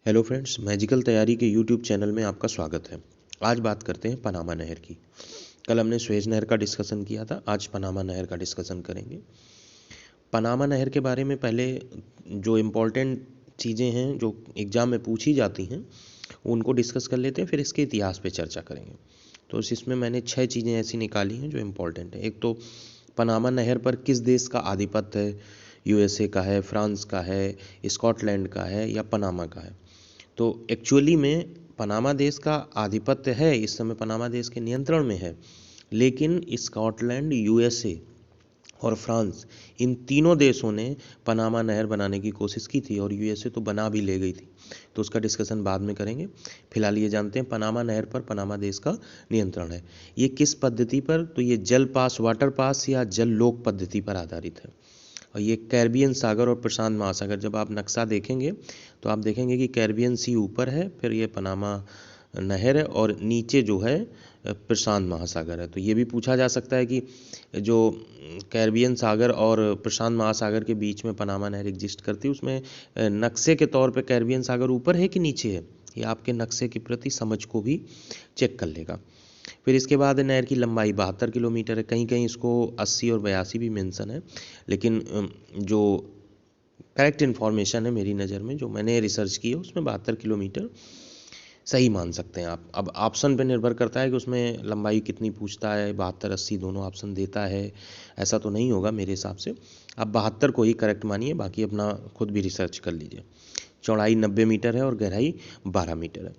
Hello friends, magical तैयारी के YouTube channel में आपका स्वागत है। आज बात करते हैं पनामा नहर की। कल हमने सुएज नहर का डिस्कशन किया था, आज पनामा नहर का डिस्कशन करेंगे। पनामा नहर के बारे में पहले जो इम्पोर्टेंट चीज़ें हैं जो एग्ज़ाम में पूछी जाती हैं उनको डिस्कस कर लेते हैं, फिर इसके इतिहास पे चर्चा करेंगे। तो इसमें मैंने 6 चीज़ें ऐसी निकाली हैं जो इम्पोर्टेंट है। एक तो पनामा नहर पर किस देश का आधिपत्य है, यूएसए का है, फ्रांस का है, स्कॉटलैंड का है या पनामा का है। तो एक्चुअली में पनामा देश का आधिपत्य है, इस समय पनामा देश के नियंत्रण में है, लेकिन स्कॉटलैंड, यूएसए और फ्रांस, इन तीनों देशों ने पनामा नहर बनाने की कोशिश की थी और यूएसए तो बना भी ले गई थी। तो उसका डिस्कशन बाद में करेंगे। फिलहाल ये जानते हैं पनामा नहर पर पनामा देश का नियंत्रण है। ये किस पद्धति पर? तो ये जल पास, वाटर पास या जल लोक पद्धति पर आधारित है। और ये कैरिबियन सागर और प्रशांत महासागर, जब आप नक्शा देखेंगे तो आप देखेंगे कि कैरिबियन सी ऊपर है, फिर ये पनामा नहर है और नीचे जो है प्रशांत महासागर है। तो ये भी पूछा जा सकता है कि जो कैरिबियन सागर और प्रशांत महासागर के बीच में पनामा नहर एग्जिस्ट करती है, उसमें नक्शे के तौर पे कैरिबियन सागर ऊपर है कि नीचे है, ये आपके नक्शे के प्रति समझ को भी चेक कर लेगा। फिर इसके बाद नहर की लंबाई 72 किलोमीटर है, कहीं कहीं इसको 80 और 82 भी मेंशन है, लेकिन जो करेक्ट इन्फॉर्मेशन है मेरी नज़र में, जो मैंने रिसर्च की है, उसमें 72 किलोमीटर सही मान सकते हैं आप। अब ऑप्शन पे निर्भर करता है कि उसमें लंबाई कितनी पूछता है, 72 80 दोनों ऑप्शन देता है, ऐसा तो नहीं होगा मेरे हिसाब से। आप 72 को ही करेक्ट मानिए, बाकी अपना खुद भी रिसर्च कर लीजिए। चौड़ाई 90 मीटर है और गहराई 12 मीटर है।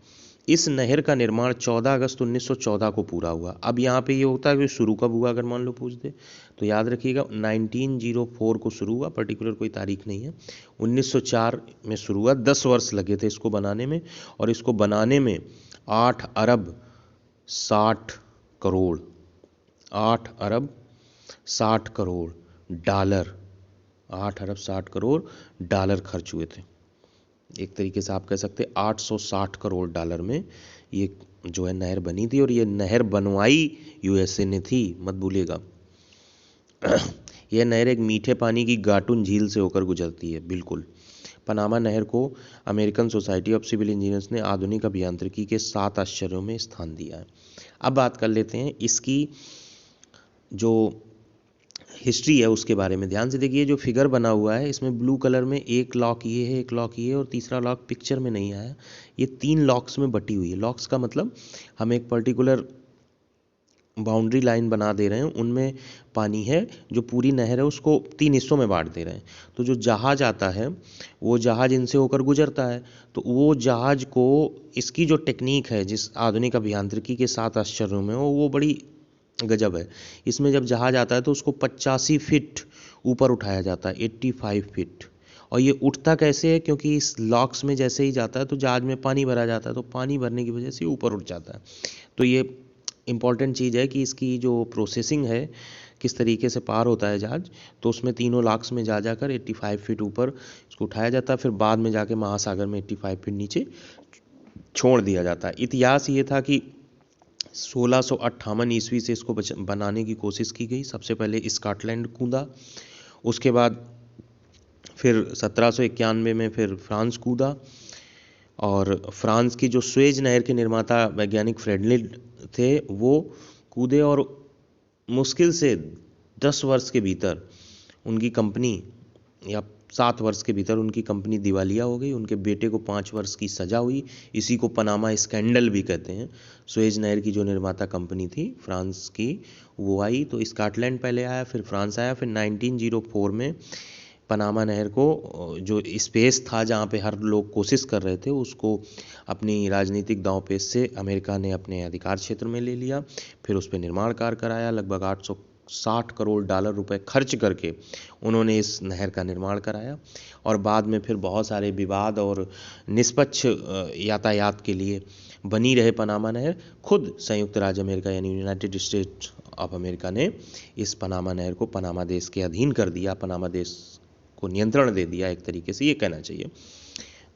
इस नहर का निर्माण 14 अगस्त 1914 को पूरा हुआ। अब यहाँ पे ये होता है कि शुरू कब हुआ, अगर मान लो पूछ दे तो याद रखिएगा 1904 को शुरू हुआ, पर्टिकुलर कोई तारीख नहीं है। 1904 में शुरू हुआ, 10 वर्ष लगे थे इसको बनाने में, और इसको बनाने में 8 अरब 60 करोड़ 8 अरब 60 करोड़ डॉलर 8 अरब 60 करोड़ डॉलर खर्च हुए थे। एक तरीके से आप कह सकते हैं 860 करोड़ डॉलर में ये जो है नहर बनी थी, और ये नहर बनवाई यूएसए ने थी, मत भूलिएगा। यह नहर एक मीठे पानी की गाटुन झील से होकर गुजरती है। बिल्कुल, पनामा नहर को American Society of Civil Engineers ने आधुनिक अभियांत्रिकी के 7 आश्चर्यों में स्थान दिया है। अब बात कर लेते हैं इसकी जो हिस्ट्री है उसके बारे में। ध्यान से देखिए, जो फिगर बना हुआ है इसमें ब्लू कलर में एक लॉक ये है, एक लॉक ये है, और तीसरा लॉक पिक्चर में नहीं आया। ये 3 लॉक्स में बटी हुई है। लॉक्स का मतलब हम एक पर्टिकुलर बाउंड्री लाइन बना दे रहे हैं, उनमें पानी है, जो पूरी नहर है उसको 3 हिस्सों में बांट दे रहे हैं। तो जो जहाज आता है वो जहाज इनसे होकर गुजरता है, तो वो जहाज को, इसकी जो टेक्निक है जिस आधुनिक अभियांत्रिकी के 7 आश्चर्यों में, वो बड़ी गजब है। इसमें जब जहाज आता है तो उसको 85 फीट ऊपर उठाया जाता है, 85 फीट। और ये उठता कैसे है? क्योंकि इस लॉक्स में जैसे ही जाता है तो जहाज में पानी भरा जाता है, तो पानी भरने की वजह से ऊपर उठ जाता है। तो ये इम्पॉर्टेंट चीज़ है कि इसकी जो प्रोसेसिंग है, किस तरीके से पार होता है जहाज। तो उसमें तीनों लॉक्स में जा जाकर 85 फीट ऊपर इसको उठाया जाता है, फिर बाद में जाके महासागर में 85 फीट नीचे छोड़ दिया जाता है। इतिहास ये था कि 1658 ईस्वी से इसको बनाने की कोशिश की गई। सबसे पहले स्कॉटलैंड कूदा, उसके बाद फिर 1791 में फिर फ्रांस कूदा, और फ्रांस की जो सुएज नहर के निर्माता वैज्ञानिक फ्रेडलिंड थे वो कूदे, और मुश्किल से 10 वर्ष के भीतर उनकी कंपनी, या 7 वर्ष के भीतर उनकी कंपनी दिवालिया हो गई। उनके बेटे को 5 वर्ष की सज़ा हुई। इसी को पनामा स्कैंडल भी कहते हैं। सुएज नहर की जो निर्माता कंपनी थी फ्रांस की, वो आई, तो स्कॉटलैंड पहले आया, फिर फ्रांस आया, फिर 1904 में पनामा नहर को, जो स्पेस था जहाँ पे हर लोग कोशिश कर रहे थे, उसको अपनी राजनीतिक दांवपेच से अमेरिका ने अपने अधिकार क्षेत्र में ले लिया। फिर उस पर निर्माण कार्य कराया, लगभग 860 करोड़ डॉलर रुपए खर्च करके उन्होंने इस नहर का निर्माण कराया। और बाद में फिर बहुत सारे विवाद और निष्पक्ष यातायात के लिए बनी रहे पनामा नहर। खुद संयुक्त राज्य अमेरिका यानी यूनाइटेड स्टेट्स ऑफ अमेरिका ने इस पनामा नहर को पनामा देश के अधीन कर दिया, पनामा देश को नियंत्रण दे दिया, एक तरीके से ये कहना चाहिए।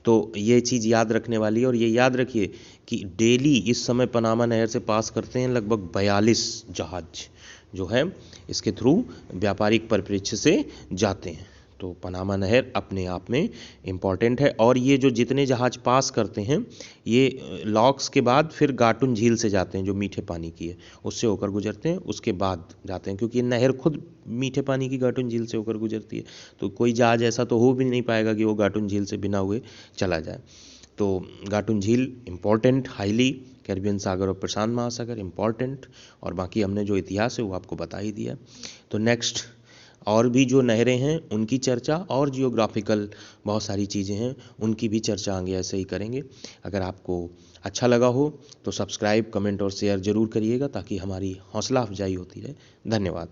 तो ये चीज़ याद रखने वाली है। और ये याद रखिए कि डेली इस समय पनामा नहर से पास करते हैं लगभग 42 जहाज जो है इसके थ्रू व्यापारिक परिप्रेक्ष्य से जाते हैं। तो पनामा नहर अपने आप में इम्पॉर्टेंट है। और ये जो जितने जहाज़ पास करते हैं ये लॉक्स के बाद फिर गाटुन झील से जाते हैं, जो मीठे पानी की है, उससे होकर गुजरते हैं, उसके बाद जाते हैं, क्योंकि ये नहर खुद मीठे पानी की गाटुन झील से होकर गुजरती है। तो कोई जहाज़ ऐसा तो हो भी नहीं पाएगा कि वो गाटुन झील से बिना हुए चला जाए। तो गाटुन झील इम्पॉर्टेंट, हाईली, कैरिबियन सागर और प्रशांत महासागर इम्पॉर्टेंट, और बाकी हमने जो इतिहास है वो आपको बता ही दिया। तो नेक्स्ट और भी जो नहरें हैं उनकी चर्चा और जियोग्राफिकल बहुत सारी चीज़ें हैं उनकी भी चर्चा आगे ऐसे ही करेंगे। अगर आपको अच्छा लगा हो तो सब्सक्राइब, कमेंट और शेयर ज़रूर करिएगा ताकि हमारी हौसला अफजाई होती रहे। धन्यवाद।